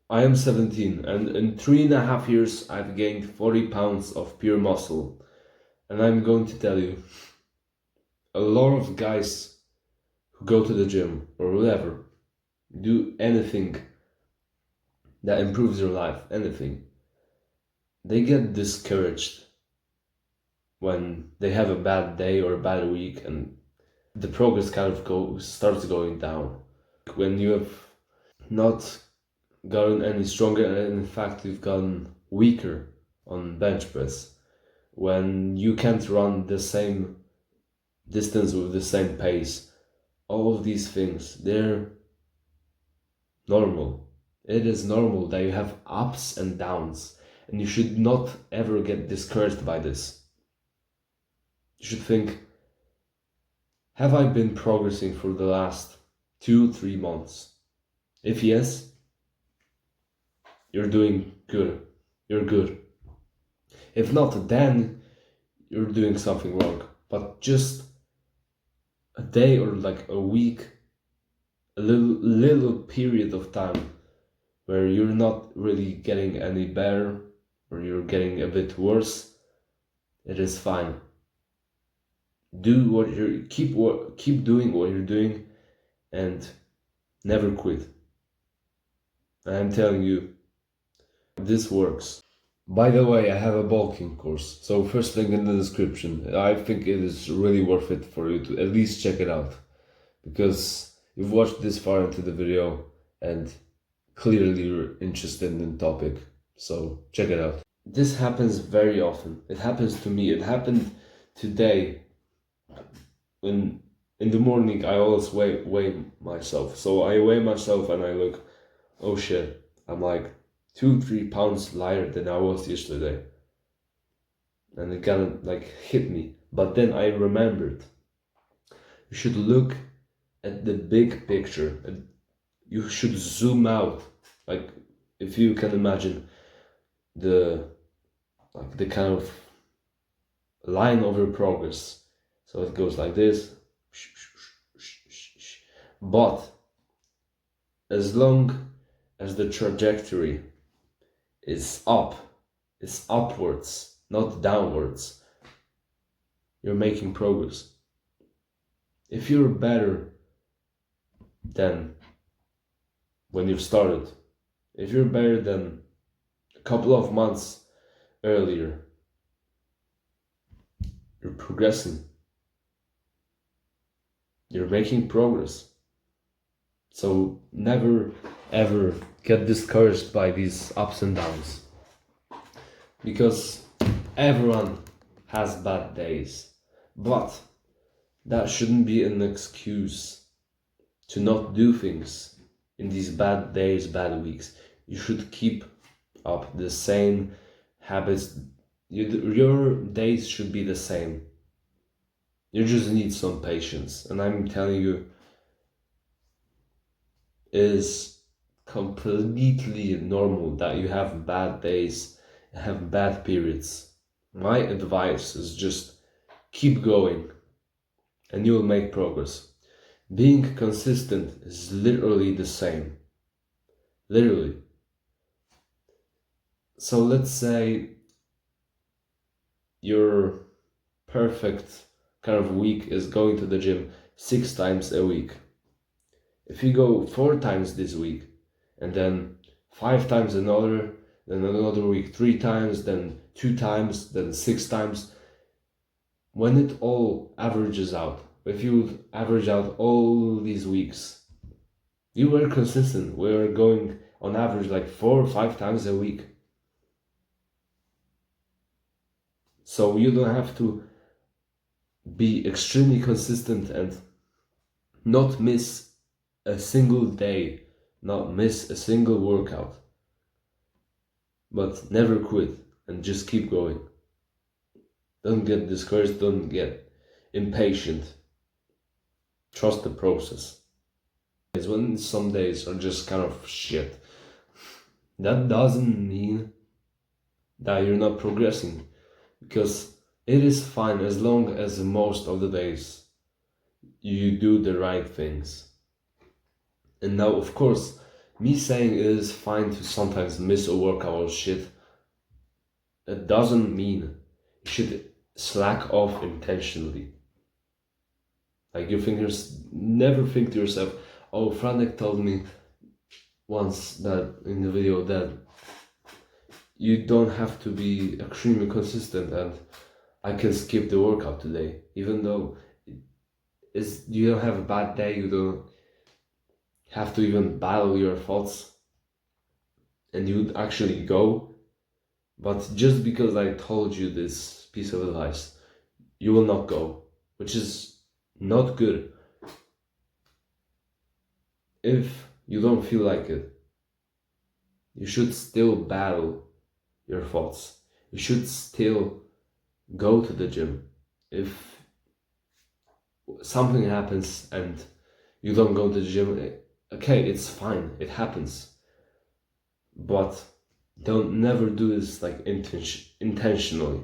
I am 17, and in 3.5 years I've gained 40 pounds of pure muscle. And I'm going to tell you, a lot of guys who go to the gym or whatever, do anything that improves their life, anything, they get discouraged when they have a bad day or a bad week and the progress kind of starts going down. When you have not gotten any stronger and in fact you've gotten weaker on bench press, when you can't run the same distance with the same pace, all of these things, they're normal. It is normal that you have ups and downs, and you should not ever get discouraged by this. You should think, have I been progressing for the last 2-3 months? If yes, you're doing good. You're good. If not, then you're doing something wrong. But just a day or like a week, a little period of time where you're not really getting any better or you're getting a bit worse, it is fine. Do what you keep doing what you're doing and never quit. I'm telling you, this works. By the way, I have a bulking course, so first link in the description. I think it is really worth it for you to at least check it out, because you've watched this far into the video and clearly you're interested in the topic, so check it out. This happens very often. It happens to me. It happened today. When in the morning I always weigh myself. So I weigh myself and I look, oh shit, I'm like 2-3 pounds lighter than I was yesterday. And it kind of like hit me. But then I remembered, you should look at the big picture and you should zoom out. Like if you can imagine the kind of line of your progress. So it goes like this. But as long as the trajectory is up, it's upwards, not downwards, you're making progress. If you're better than when you've started, if you're better than a couple of months earlier, you're progressing. You're making progress. So never ever get discouraged by these ups and downs, because everyone has bad days, but that shouldn't be an excuse to not do things in these bad days, bad weeks. You should keep up the same habits. Your days should be the same. You just need some patience, and I'm telling you, it is completely normal that you have bad days, have bad periods. My advice is just keep going and you'll make progress. Being consistent is literally the same. Literally. So let's say your perfect kind of week is going to the gym 6 times a week. If you go 4 times this week, and then 5 times another, then another week 3 times, then 2 times, then 6 times, when it all averages out, if you average out all these weeks, you were consistent. We were going on average like 4 or 5 times a week. So you don't have to be extremely consistent and not miss a single day, not miss a single workout, but never quit and just keep going. Don't get discouraged, don't get impatient. Trust the process. When some days are just kind of shit, that doesn't mean that you're not progressing, because it is fine as long as most of the days you do the right things. And now, of course, Me saying it is fine to sometimes miss a workout or shit, it doesn't mean you should slack off intentionally. Like never think to yourself, oh, Franek told me once that in the video that you don't have to be extremely consistent and I can skip the workout today, even though you don't have a bad day, you don't have to even battle your thoughts and you'd actually go. But just because I told you this piece of advice, you will not go, which is not good. If you don't feel like it, you should still battle your thoughts. You should still go to the gym. If something happens and you don't go to the gym, okay, it's fine, it happens. But don't never do this like intentionally.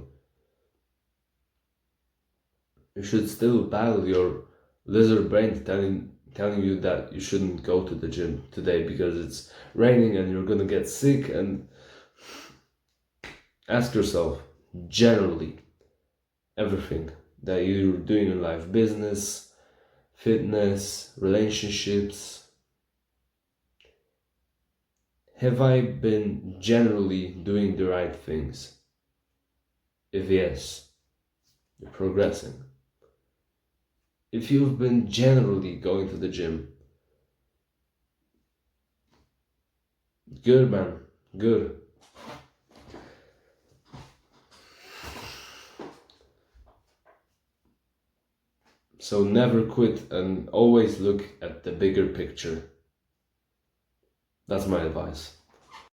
You should still battle your lizard brain telling you that you shouldn't go to the gym today because it's raining and you're gonna get sick. And ask yourself, generally, everything that you're doing in life, business, fitness, relationships, have I been generally doing the right things? If yes, you're progressing. If you've been generally going to the gym, good man, good. So never quit and always look at the bigger picture. That's my advice.